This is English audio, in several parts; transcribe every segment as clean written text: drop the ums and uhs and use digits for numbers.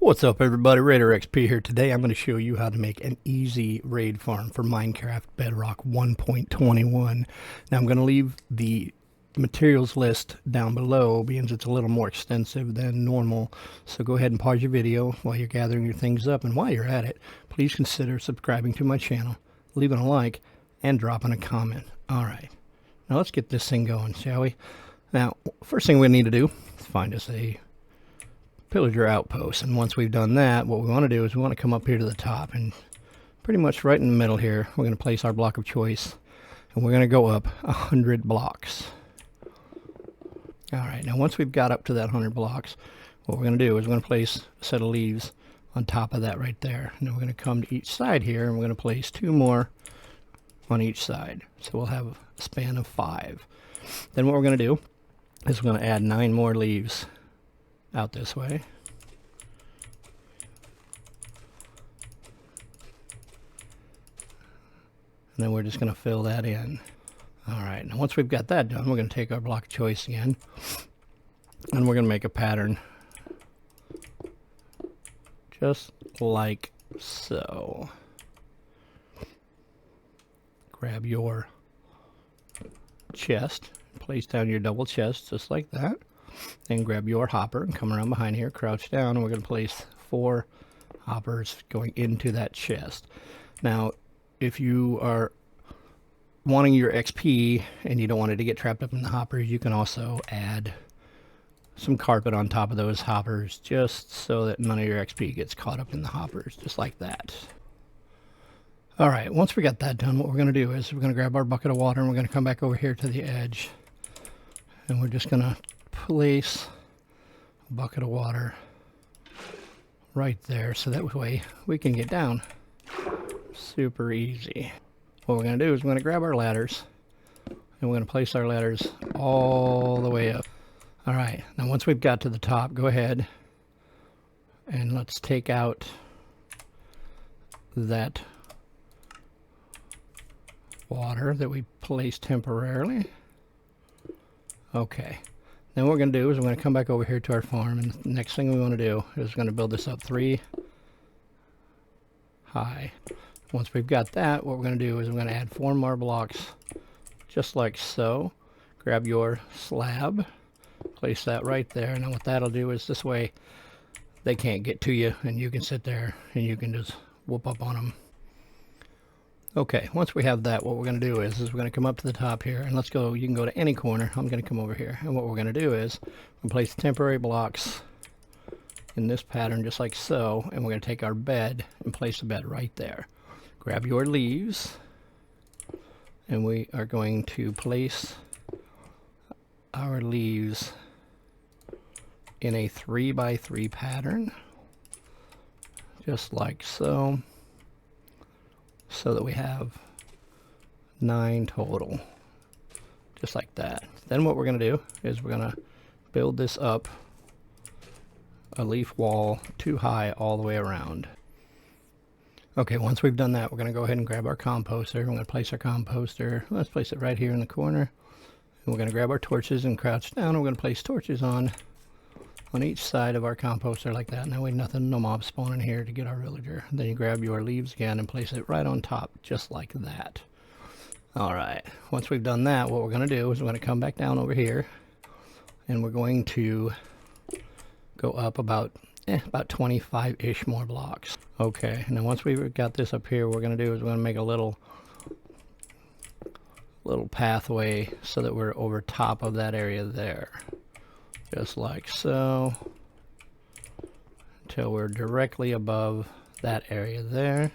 What's up everybody, Raider XP here. Today I'm going to show you how to make an easy raid farm for Minecraft Bedrock 1.21. Now I'm going to leave the materials list down below because it's a little more extensive than normal. So go ahead and pause your video while you're gathering your things up, and while you're at it, please consider subscribing to my channel, leaving a like, and dropping a comment. Alright, now let's get this thing going, shall we? Now, first thing we need to do is find us a pillager outpost, and once we've done that, what we want to do is we want to come up here to the top, and pretty much right in the middle here we're going to place our block of choice, and we're going to go up 100 blocks. Alright, now once we've got up to that 100 blocks, what we're going to do is we're going to place a set of leaves on top of that right there, and then we're going to come to each side here and we're going to place 2 more on each side, so we'll have a span of 5. Then what we're going to do is we're going to add 9 more leaves out this way. And then we're just going to fill that in. Alright, now once we've got that done, we're going to take our block of choice again, and we're going to make a pattern just like so. Grab your chest, place down your double chest just like that. Then grab your hopper and come around behind here, crouch down, and we're going to place 4 hoppers going into that chest. Now, if you are wanting your XP and you don't want it to get trapped up in the hoppers, you can also add some carpet on top of those hoppers just so that none of your XP gets caught up in the hoppers, just like that. Alright, once we got that done, what we're going to do is we're going to grab our bucket of water and we're going to come back over here to the edge, and we're just going to place a bucket of water right there so that way we can get down. Super easy. What we're going to do is we're going to grab our ladders and we're going to place our ladders all the way up. Alright, now once we've got to the top, go ahead and let's take out that water that we placed temporarily. Okay. Then what we're going to do is we're going to come back over here to our farm, and the next thing we want to do is we're going to build this up 3 high. Once we've got that, what we're going to do is we're going to add 4 more blocks just like so. Grab your slab, place that right there, and then what that'll do is this way they can't get to you and you can sit there and you can just whoop up on them. Okay, once we have that, what we're going to do is we're going to come up to the top here, and let's go, you can go to any corner. I'm going to come over here, and what we're going to do is we'll place temporary blocks in this pattern just like so, and we're going to take our bed and place the bed right there. Grab your leaves, and we are going to place our leaves in a 3x3 pattern just like so, so that we have 9 total, just like that. Then what we're going to do is we're going to build this up a leaf wall 2 high all the way around. Okay, once we've done that, we're going to go ahead and grab our composter. We're going to place our composter. Let's place it right here in the corner. And we're going to grab our torches and crouch down. And we're going to place torches on each side of our composter like that. Now we nothing, no mobs spawning here to get our villager. Then you grab your leaves again and place it right on top, just like that. Alright, once we've done that, what we're going to do is we're going to come back down over here, and we're going to go up about 25-ish more blocks. Okay, and then once we've got this up here, what we're going to do is we're going to make a little pathway so that we're over top of that area there. Just like so, until we're directly above that area there.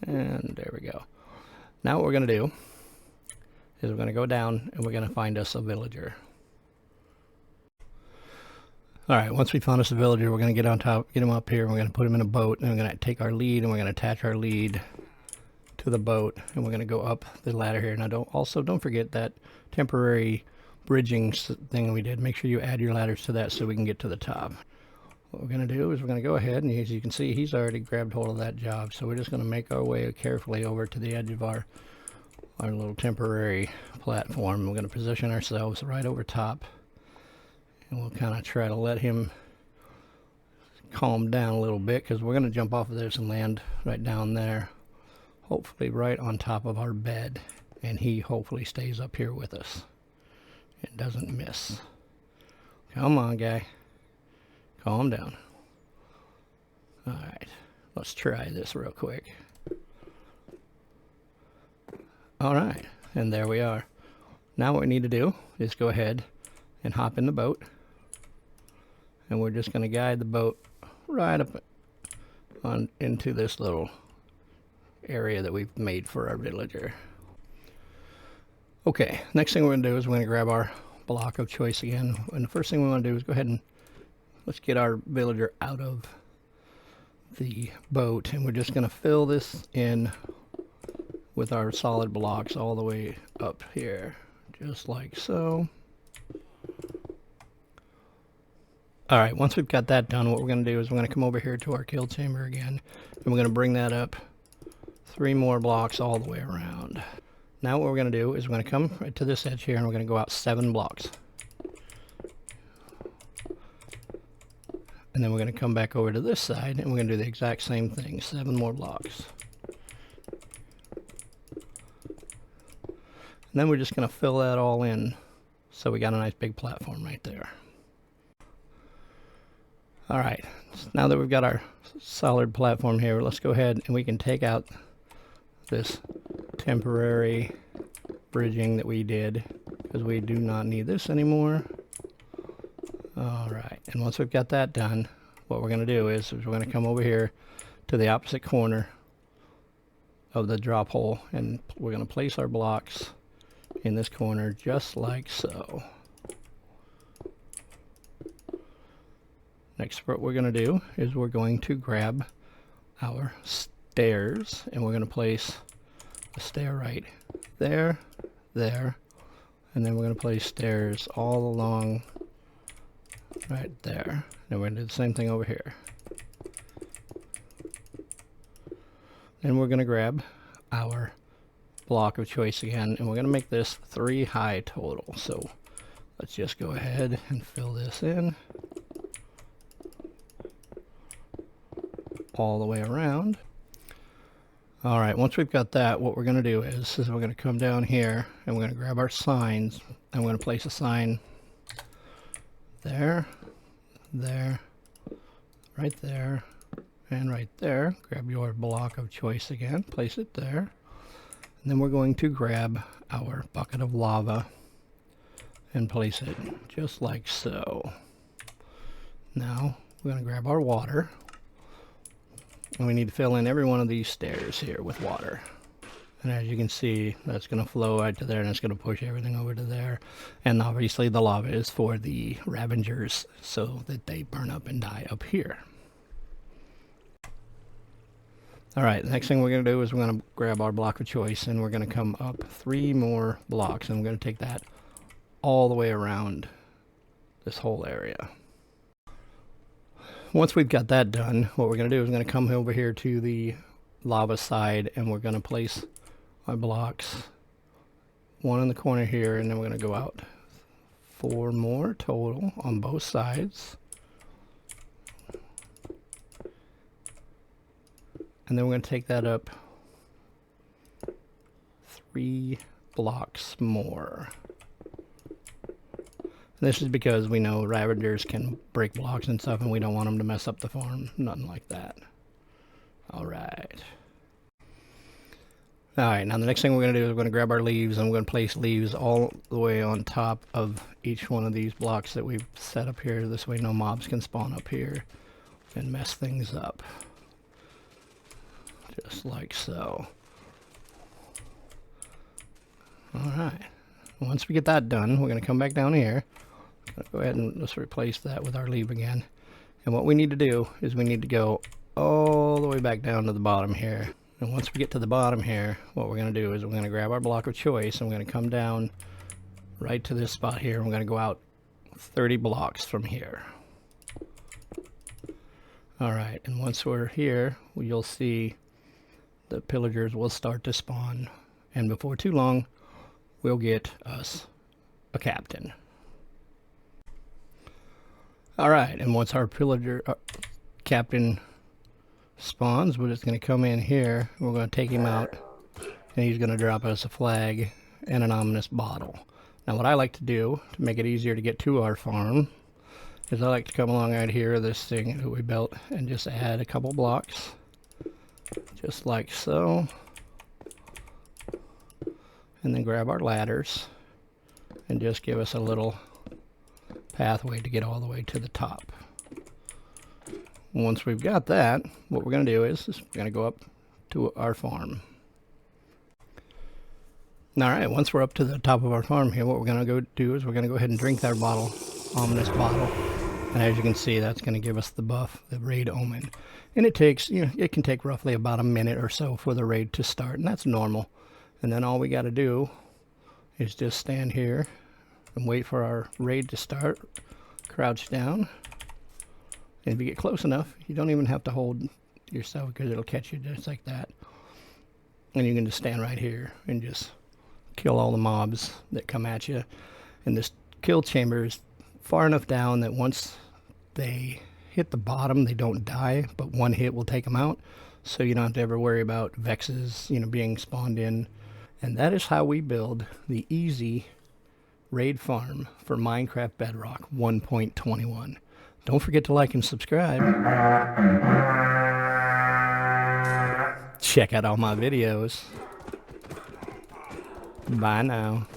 And there we go. Now what we're going to do is we're going to go down and we're going to find us a villager. Alright, once we found us a villager, we're going to get on top, get him up here, and we're going to put him in a boat, and we're going to take our lead and we're going to attach our lead to the boat, and we're going to go up the ladder here. Now don't forget that temporary bridging thing we did. Make sure you add your ladders to that so we can get to the top. What we're going to do is we're going to go ahead, and as you can see, he's already grabbed hold of that job, so we're just going to make our way carefully over to the edge of our our little temporary platform. We're going to position ourselves right over top, and we'll kind of try to let him calm down a little bit, because we're going to jump off of this and land right down there, hopefully right on top of our bed, and he hopefully stays up here with us and doesn't miss. Come on, guy, calm down. All right, let's try this real quick. All right, and there we are. Now what we need to do is go ahead and hop in the boat, and we're just going to guide the boat right up on into this little area that we've made for our villager. Okay, next thing we're going to do is we're going to grab our block of choice again, and the first thing we want to do is go ahead and let's get our villager out of the boat, and we're just going to fill this in with our solid blocks all the way up here, just like so. All right, once we've got that done, what we're going to do is we're going to come over here to our kill chamber again, and we're going to bring that up 3 more blocks all the way around. Now what we're going to do is we're going to come right to this edge here, and we're going to go out 7 blocks. And then we're going to come back over to this side, and we're going to do the exact same thing, 7 more blocks. And then we're just going to fill that all in, so we got a nice big platform right there. All right, so now that we've got our solid platform here, let's go ahead and we can take out this temporary bridging that we did, because we do not need this anymore. All right, and once we've got that done, what we're going to do is we're going to come over here to the opposite corner of the drop hole, and we're going to place our blocks in this corner just like so. Next, what we're going to do is we're going to grab our stairs, and we're going to place a stair right there, there, and then we're going to place stairs all along right there. And we're going to do the same thing over here. Then we're going to grab our block of choice again, and we're going to make this 3 high total. So let's just go ahead and fill this in all the way around. All right, once we've got that, what we're going to do is we're going to come down here, and we're going to grab our signs, and we're going to place a sign there, there, right there, and right there. Grab your block of choice again, place it there, and then we're going to grab our bucket of lava and place it just like so. Now we're going to grab our water, and we need to fill in every one of these stairs here with water. And as you can see, that's going to flow right to there, and it's going to push everything over to there. And obviously the lava is for the ravagers, so that they burn up and die up here. Alright, the next thing we're going to do is we're going to grab our block of choice, and we're going to come up 3 more blocks, and we're going to take that all the way around this whole area. Once we've got that done, what we're going to do is we're going to come over here to the lava side, and we're going to place our blocks 1 in the corner here, and then we're going to go out 4 more total on both sides. And then we're going to take that up 3 blocks more. This is because we know ravagers can break blocks and stuff, and we don't want them to mess up the farm. Nothing like that. Alright. Alright, now the next thing we're going to do is we're going to grab our leaves, and we're going to place leaves all the way on top of each one of these blocks that we've set up here. This way no mobs can spawn up here and mess things up. Just like so. Alright. Once we get that done, we're going to come back down here. Go ahead and let's replace that with our leaf again. And what we need to do is we need to go all the way back down to the bottom here. And once we get to the bottom here, what we're going to do is we're going to grab our block of choice, and we're going to come down right to this spot here. And we're going to go out 30 blocks from here. Alright, and once we're here, you'll see the pillagers will start to spawn And before too long, we'll get us a captain. Alright, and once our pillager captain spawns, we're just going to come in here, we're going to take him out, and he's going to drop us a flag and an ominous bottle. Now what I like to do, to make it easier to get to our farm, is I like to come along right here, this thing that we built, and just add a couple blocks, just like so. And then grab our ladders, and just give us a little pathway to get all the way to the top. Once we've got that, what we're going to do is we're going to go up to our farm. Alright, once we're up to the top of our farm here, what we're going to go do is we're going to go ahead and drink that bottle, ominous bottle. And as you can see, that's going to give us the buff, the raid omen. And it takes, it can take roughly about a minute or so for the raid to start, and that's normal. And then all we got to do is just stand here and wait for our raid to start. Crouch down. And if you get close enough, you don't even have to hold yourself because it'll catch you just like that. And you can just stand right here and just kill all the mobs that come at you. And this kill chamber is far enough down that once they hit the bottom, they don't die, but one hit will take them out. So you don't have to ever worry about vexes, being spawned in. And that is how we build the easy raid farm for Minecraft Bedrock 1.21. Don't forget to like and subscribe. Check out all my videos. Bye now.